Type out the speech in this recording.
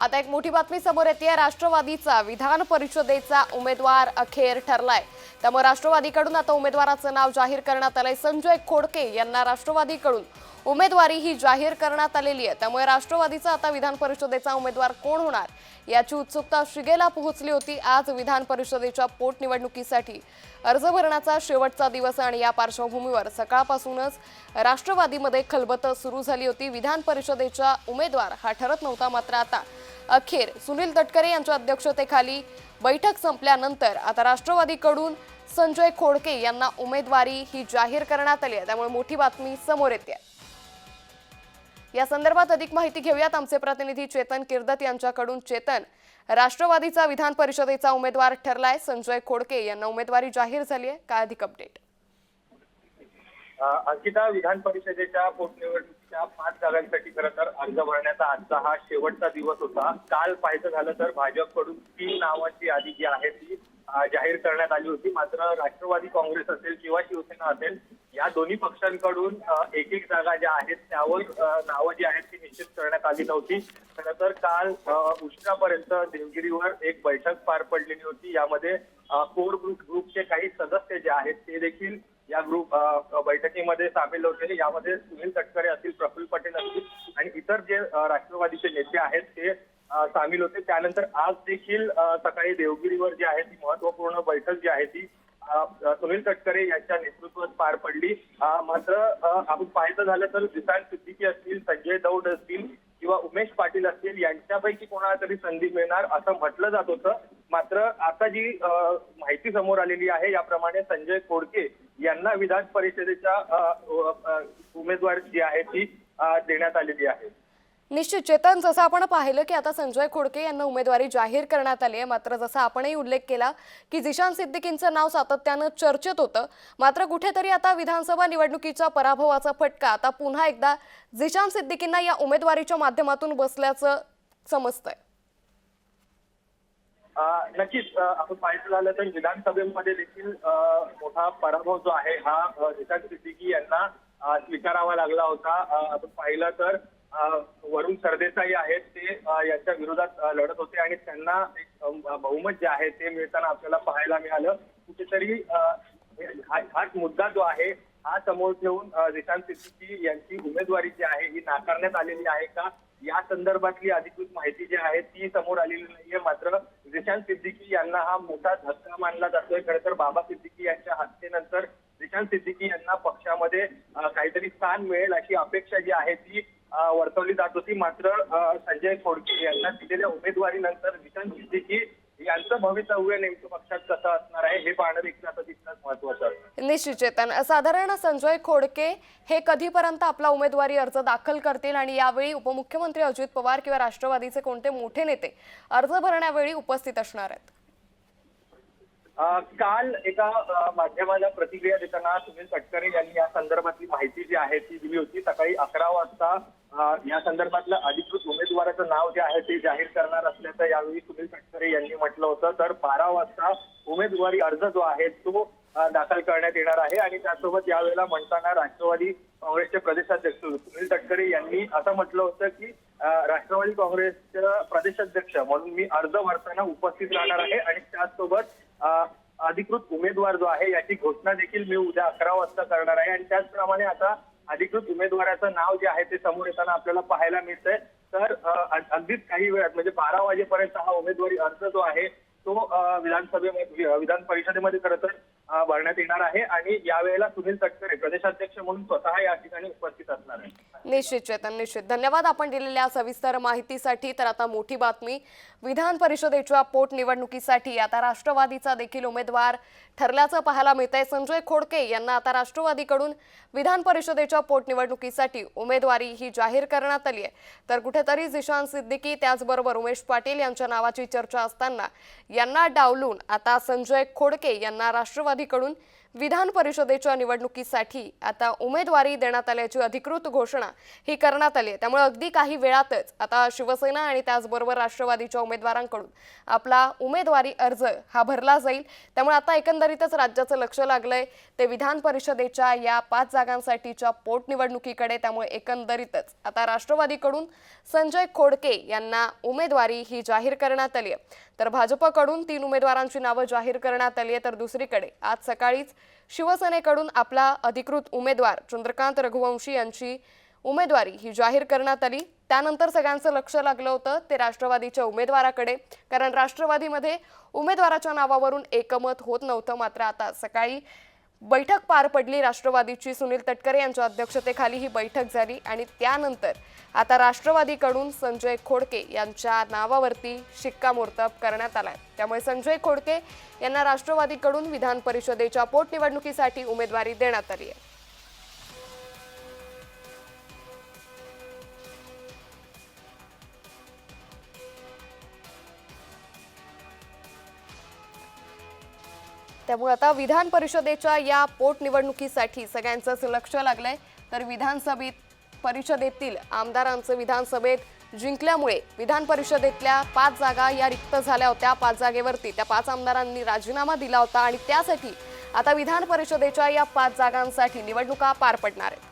आता एक मोठी बातमी समोर येते। राष्ट्रवादीचा विधान परिषदेचा उमेदवार अखेर ठरलाय। त्यामुळे राष्ट्रवादीकडून आता उमेदवाराचं नाव जाहीर करण्यात आलंय। संजय खोडके यांना राष्ट्रवादीकडून उमेदवारी ही जाहीर करण्यात आलेली आहे। त्यामुळे राष्ट्रवादीचा आता विधान परिषदेचा उमेदवार कोण होणार याची उत्सुकता शिगेला पोहोचली होती। आज विधान परिषदेच्या पोटनिवडणुकीसाठी अर्ज भरण्याचा शेवटचा दिवस आणि या पार्श्वभूमीवर सकाळपासूनच राष्ट्रवादीमध्ये खलबत सुरू झाली होती। विधान परिषदेचा उमेदवार हा ठरत नव्हता, मात्र आता अखेर सुनील तटकरे यांच्या अध्यक्षतेखाली बैठक संपल्यानंतर आता राष्ट्रवादीकडून संजय खोडके यांना उमेदवारी ही जाहीर करण्यात आली आहे। त्यामुळे मोठी बातमी समोर येते। या संदर्भात अधिक माहिती घेऊयात आमचे प्रतिनिधी चेतन किर्दत यांच्याकडून। चेतन, राष्ट्रवादीचा विधान परिषदेचा उमेदवार ठरलाय, संजय खोडके यांना उमेदवारी जाहीर झाली आहे, काय अधिक अपडेट? अंकिता, विधान परिषदेच्या पोटनिवडणुकीच्या 5 जागांसाठी खरं तर अर्ज भरण्याचा आजचा हा शेवटचा दिवस होता। काल पाहायचं झालं तर भाजपकडून 3 नावांची यादी जी आहे ती जाहीर करण्यात आली होती, मात्र राष्ट्रवादी काँग्रेस असेल किंवा शिवसेना असेल या दोन्ही पक्षांकडून एक जागा ज्या आहेत त्यावर नावं जी आहेत ती निश्चित करण्यात आली नव्हती। खरं तर काल उशिरापर्यंत देवगिरीवर एक बैठक पार पडलेली होती। यामध्ये कोर ग्रुपचे काही सदस्य जे आहेत ते देखील या बैठकीमध्ये सामील होते। यामध्ये सुनील तटकरे असतील, प्रफुल्ल पटेल असतील आणि इतर जे राष्ट्रवादीचे नेते आहेत ते सामील होते। त्यानंतर आज देखील सकाळी देवगिरीवर जी आहे ती महत्वपूर्ण बैठक जी आहे ती सुनील तटकरे यांच्या नेतृत्वात पार पडली। मात्र आपण पाहायचं झालं तर जिसान सिद्दीकी असतील, संजय दौंड असतील किंवा उमेश पाटील असतील यांच्यापैकी कोणाला तरी संधी मिळणार असं म्हटलं जात होतं। मात्र आता जी माहिती समोर आलेली आहे याप्रमाणे संजय खोडके यांना विधान परिषदेच्या उमेदवार जी आहे ती देण्यात आलेली आहे। निश्चित चेतन, जसं आपण पाहिलं की आता संजय खोडके यांना उमेदवारी जाहीर करण्यात आली आहे, मात्र जसं आपणही उल्लेख केला की जिशान सिद्दीकींचं नाव सातत्यानं चर्चेत होतं, मात्र कुठेतरी आता विधानसभा निवडणुकीच्या पराभवाचा फटका आता पुन्हा एकदा जिशान सिद्दीकींना या उमेदवारीच्या माध्यमातून बसल्याचं समजतंय। नक्कीच आपण पाहायचं झालं तर विधानसभेमध्ये देखील मोठा पराभव जो आहे हा जिशान सिद्दीकी यांना स्वीकारावा लागला होता। आपण पाहिलं तर वरुण सरदेसाई आहेत ते यांच्या विरोधात लढत होते आणि त्यांना एक बहुमत जे आहे ते मिळताना आपल्याला पाहायला मिळालं। कुठेतरी हाच मुद्दा जो आहे हा समोर ठेवून जिशान सिद्दीकी यांची उमेदवारी जी आहे ही नाकारण्यात आलेली आहे का या संदर्भातली अधिकृत माहिती जी आहे ती समोर आलेली नाहीये। मात्र जिशान सिद्दीकी यांना हा मोठा धक्का मानला जातोय। खरं तर बाबा सिद्दीकी यांच्या हत्येनंतर जिशान सिद्दीकी यांना पक्षामध्ये काहीतरी स्थान मिळेल अशी अपेक्षा जी आहे ती वर्तवली जात होती। मात्र संजय खोडके यांना दिलेल्या उमेदवारीनंतर जिशान सिद्दीकी यांचं भवितव्य नेमकं पक्षात कसं असणार आहे हे पाहणं देखील आता तितकंच महत्त्वाचं आहे। निश्चित चेतन, साधारण संजय खोडके हे कधीपर्यंत आपला उमेदवारी अर्ज दाखल करतील आणि यावेळी उपमुख्यमंत्री अजित पवार किंवा राष्ट्रवादीचे कोणते मोठे नेते अर्ज भरण्यावेळी उपस्थित असणार आहेत? काल एका माध्यमाला प्रतिक्रिया देताना सुनील तटकरे यांनी या संदर्भातली माहिती जी आहे ती दिली होती। सकाळी 11 वाजता या संदर्भातलं अधिकृत उमेदवाराचं नाव जे आहे ते जाहीर करणार असल्याचं यावेळी सुनील तटकरे यांनी म्हटलं होतं। तर 12 वाजता उमेदवारी अर्ज जो आहे तो दाखल करण्यात येणार आहे आणि त्यासोबत यावेळेला म्हणताना राष्ट्रवादी काँग्रेसचे प्रदेशाध्यक्ष सुनील तटकरे यांनी असं म्हटलं होतं की राष्ट्रवादी काँग्रेसचे प्रदेशाध्यक्ष म्हणून मी अर्ज भरताना उपस्थित राहणार आहे आणि त्याचसोबत अधिकृत उमेदवार जो आहे याची घोषणा देखील मी उद्या 11 वाजता करणार आहे। आणि त्याचप्रमाणे आता अधिकृत उमेदवाराचं नाव जे आहे ते समोर येताना आपल्याला पाहायला मिळतंय। तर अगदीच काही वेळात म्हणजे 12 वाजेपर्यंत हा उमेदवारी अर्ज जो आहे तो विधान परिषदेमध्ये खरं तर भरण्यात येणार आहे आणि यावेळेला सुनील तटकरे प्रदेशाध्यक्ष म्हणून स्वतः या ठिकाणी उपस्थित असणार आहे। निश्चित चेतन, निश्चित धन्यवाद आपण दिलेल्या सविस्तर माहितीसाठी। तर आता मोठी बातमी, विधान परिषदेच्या पोटनिवडणुकीसाठी आता राष्ट्रवादीचा देखील उमेदवार ठरल्याचं पाहायला मिळतंय। संजय खोडके यांना आता राष्ट्रवादीकडून विधान परिषदेच्या पोटनिवडणुकीसाठी उमेदवारी ही जाहीर करण्यात आली आहे। तर कुठेतरी जिशान सिद्दीकी त्याचबरोबर उमेश पाटील यांच्या नावाची चर्चा असताना यांना डावलून आता संजय खोडके यांना राष्ट्रवादीकडून विधान परिषदेच्या निवडणुकीसाठी आता उमेदवारी देण्यात आल्याची अधिकृत घोषणा ही करण्यात आली आहे। त्यामुळे अगदी काही वेळातच आता शिवसेना आणि त्याचबरोबर राष्ट्रवादीच्या उमेदवारांकडून आपला उमेदवारी अर्ज हा भरला जाईल। त्यामुळे आता एकंदरीतच राज्याचं लक्ष लागलंय ते विधान परिषदेच्या या 5 जागांसाठीच्या पोटनिवडणुकीकडे। त्यामुळे एकंदरीतच आता राष्ट्रवादीकडून संजय खोडके यांना उमेदवारी ही जाहीर करण्यात आली आहे, तर भाजपकडून 3 उमेदवारांची नावे जाहीर करण्यात आली आहे। तर दुसरीकडे आज सकाळीच शिवसेनेकडून आपला अधिकृत उमेदवार चंद्रकांत रघुवंशी यांची उमेदवारी ही जाहीर करण्यात आली। त्यानंतर सगळ्यांचं लक्ष लागलं होतं ते राष्ट्रवादीच्या उमेदवाराकडे, कारण राष्ट्रवादीमध्ये उमेदवाराच्या नावावरून एकमत होत नव्हतं। मात्र आता सकाळी बैठक पार पडली राष्ट्रवादीची। सुनील तटकरे यांच्या अध्यक्षतेखाली ही बैठक झाली आणि त्यानंतर आता राष्ट्रवादीकडून संजय खोडके यांच्या नावावरती शिक्कामोर्तब करण्यात आलाय। त्यामुळे संजय खोडके यांना राष्ट्रवादीकडून विधान परिषदेच्या पोटनिवडणुकीसाठी उमेदवारी देण्यात आली आहे। त्यामुळे आता विधान परिषदेच्या या पोटनिवडणुकीसाठी सगळ्यांचंच लक्ष लागलंय। तर परिषदेतील आमदारांचं विधानसभेत जिंकल्यामुळे विधान परिषदेतल्या 5 जागा या रिक्त झाल्या होत्या। 5 जागेवरती त्या 5 आमदारांनी राजीनामा दिला होता आणि त्यासाठी आता विधान परिषदेच्या या 5 जागांसाठी निवडणुका पार पडणार आहेत।